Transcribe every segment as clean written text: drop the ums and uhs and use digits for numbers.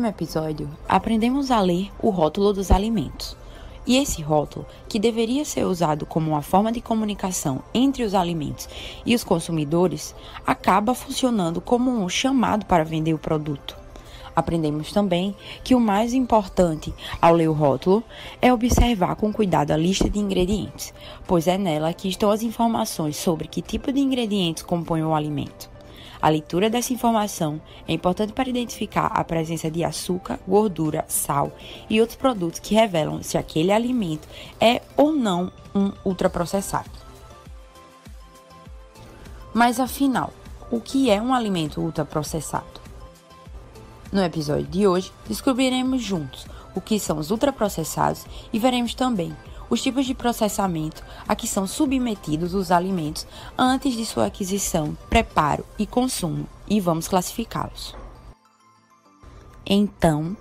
último episódio, aprendemos a ler o rótulo dos alimentos. E esse rótulo, que deveria ser usado como uma forma de comunicação entre os alimentos e os consumidores, acaba funcionando como um chamado para vender o produto. Aprendemos também que o mais importante ao ler o rótulo é observar com cuidado a lista de ingredientes, pois é nela que estão as informações sobre que tipo de ingredientes compõem o alimento. A leitura dessa informação é importante para identificar a presença de açúcar, gordura, sal e outros produtos que revelam se aquele alimento é ou não um ultraprocessado. Mas afinal, o que é um alimento ultraprocessado? No episódio de hoje, descobriremos juntos o que são os ultraprocessados e veremos também os tipos de processamento a que são submetidos os alimentos antes de sua aquisição, preparo e consumo, e vamos classificá-los. Então,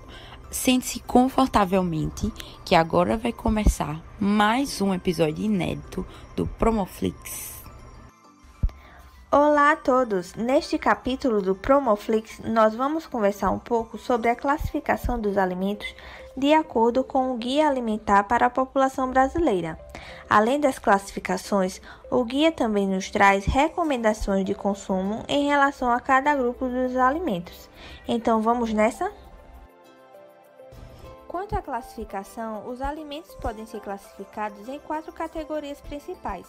sente-se confortavelmente que agora vai começar mais um episódio inédito do Promoflix. Olá a todos! Neste capítulo do Promoflix, nós vamos conversar um pouco sobre a classificação dos alimentos de acordo com o Guia Alimentar para a População Brasileira. Além das classificações, o guia também nos traz recomendações de consumo em relação a cada grupo dos alimentos. Então vamos nessa? Quanto à classificação, os alimentos podem ser classificados em 4 categorias principais,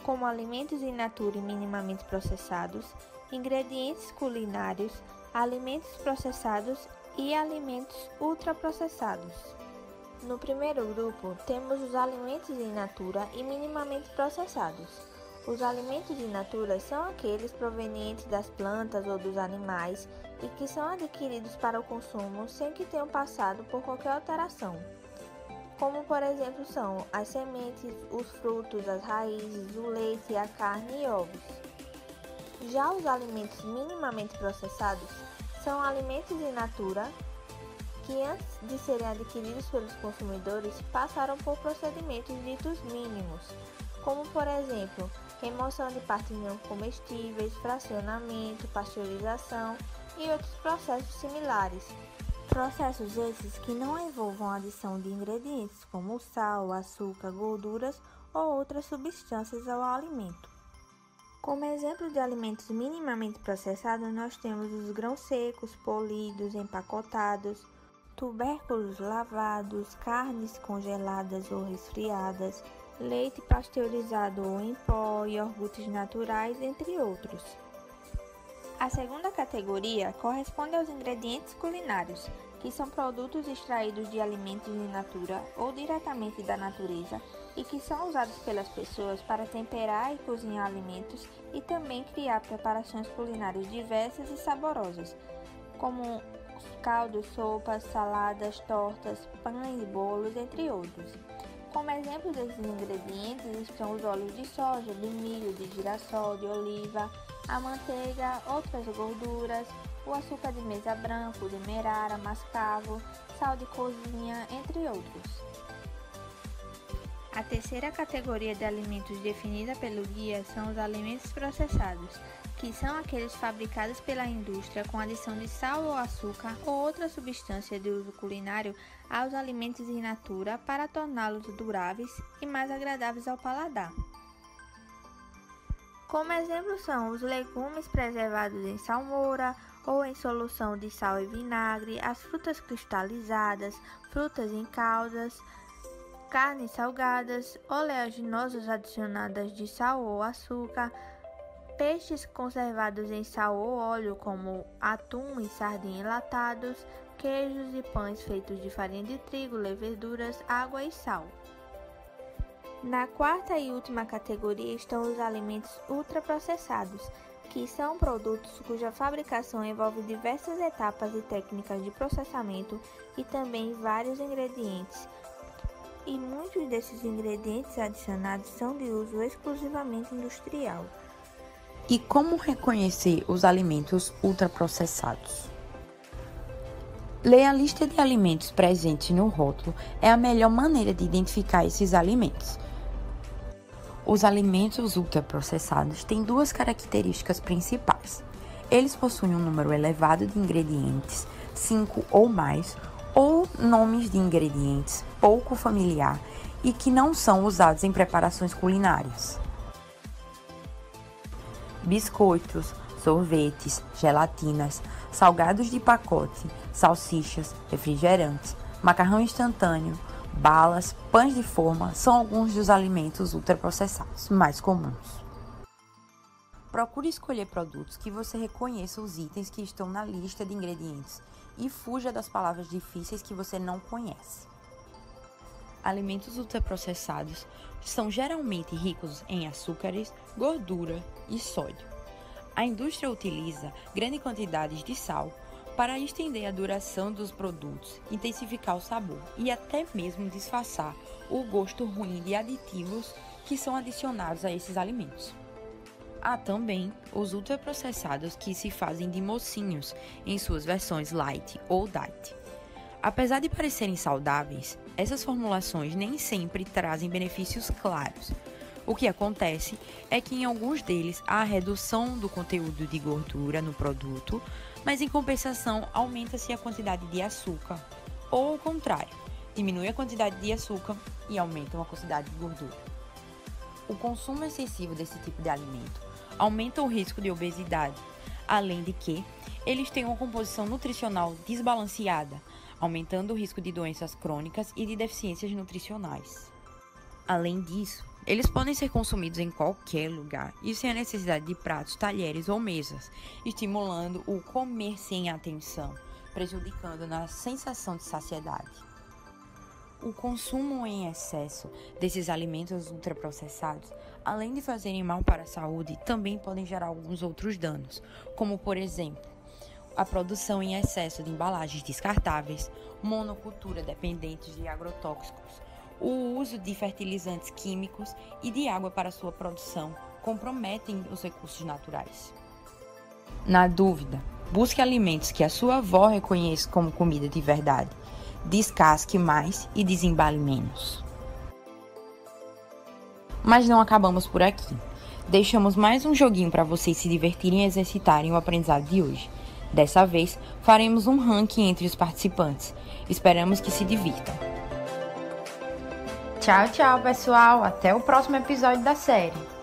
como alimentos in natura e minimamente processados, ingredientes culinários, alimentos processados e alimentos ultraprocessados. No primeiro grupo, temos os alimentos in natura e minimamente processados. Os alimentos in natura são aqueles provenientes das plantas ou dos animais e que são adquiridos para o consumo sem que tenham passado por qualquer alteração, como por exemplo são as sementes, os frutos, as raízes, o leite, a carne e ovos. Já os alimentos minimamente processados são alimentos in natura que antes de serem adquiridos pelos consumidores passaram por procedimentos ditos mínimos, como por exemplo remoção de partes não comestíveis, fracionamento, pasteurização e outros processos similares. Processos esses que não envolvam a adição de ingredientes como sal, açúcar, gorduras ou outras substâncias ao alimento. Como exemplo de alimentos minimamente processados, nós temos os grãos secos, polidos, empacotados, tubérculos lavados, carnes congeladas ou resfriadas, leite pasteurizado ou em pó, iogurtes naturais, entre outros. A segunda categoria corresponde aos ingredientes culinários, que são produtos extraídos de alimentos in natura ou diretamente da natureza e que são usados pelas pessoas para temperar e cozinhar alimentos e também criar preparações culinárias diversas e saborosas, como caldos, sopas, saladas, tortas, pães, bolos, entre outros. Como exemplo desses ingredientes estão os óleos de soja, de milho, de girassol, de oliva, a manteiga, outras gorduras, o açúcar de mesa branco, demerara, mascavo, sal de cozinha, entre outros. A terceira categoria de alimentos definida pelo guia são os alimentos processados, que são aqueles fabricados pela indústria com adição de sal ou açúcar ou outra substância de uso culinário aos alimentos in natura para torná-los duráveis e mais agradáveis ao paladar. Como exemplo são os legumes preservados em salmoura ou em solução de sal e vinagre, as frutas cristalizadas, frutas em caldas, carnes salgadas, oleaginosas adicionadas de sal ou açúcar, peixes conservados em sal ou óleo como atum e sardinha enlatados, queijos e pães feitos de farinha de trigo, leveduras, água e sal. Na quarta e última categoria estão os alimentos ultraprocessados, que são produtos cuja fabricação envolve diversas etapas e técnicas de processamento e também vários ingredientes. E muitos desses ingredientes adicionados são de uso exclusivamente industrial. E como reconhecer os alimentos ultraprocessados? Ler a lista de alimentos presentes no rótulo é a melhor maneira de identificar esses alimentos. Os alimentos ultraprocessados têm 2 características principais. Eles possuem um número elevado de ingredientes, 5 ou mais, ou nomes de ingredientes pouco familiar e que não são usados em preparações culinárias. Biscoitos, sorvetes, gelatinas, salgados de pacote, salsichas, refrigerantes, macarrão instantâneo, balas, pães de forma são alguns dos alimentos ultraprocessados mais comuns. Procure escolher produtos que você reconheça os itens que estão na lista de ingredientes e fuja das palavras difíceis que você não conhece. Alimentos ultraprocessados são geralmente ricos em açúcares, gordura e sódio. A indústria utiliza grandes quantidades de sal para estender a duração dos produtos, intensificar o sabor e até mesmo disfarçar o gosto ruim de aditivos que são adicionados a esses alimentos. Há também os ultraprocessados que se fazem de mocinhos em suas versões light ou diet. Apesar de parecerem saudáveis, essas formulações nem sempre trazem benefícios claros. O que acontece é que em alguns deles há redução do conteúdo de gordura no produto, mas em compensação aumenta-se a quantidade de açúcar, ou ao contrário, diminui a quantidade de açúcar e aumenta a quantidade de gordura. O consumo excessivo desse tipo de alimento aumenta o risco de obesidade, além de que eles têm uma composição nutricional desbalanceada, aumentando o risco de doenças crônicas e de deficiências nutricionais. Além disso, eles podem ser consumidos em qualquer lugar e sem a necessidade de pratos, talheres ou mesas, estimulando o comer sem atenção, prejudicando na sensação de saciedade. O consumo em excesso desses alimentos ultraprocessados, além de fazerem mal para a saúde, também podem gerar alguns outros danos, como por exemplo, a produção em excesso de embalagens descartáveis, monocultura dependentes de agrotóxicos, o uso de fertilizantes químicos e de água para sua produção comprometem os recursos naturais. Na dúvida, busque alimentos que a sua avó reconheça como comida de verdade. Descasque mais e desembale menos. Mas não acabamos por aqui. Deixamos mais um joguinho para vocês se divertirem e exercitarem o aprendizado de hoje. Dessa vez, faremos um ranking entre os participantes. Esperamos que se divirtam. Tchau, tchau, pessoal. Até o próximo episódio da série.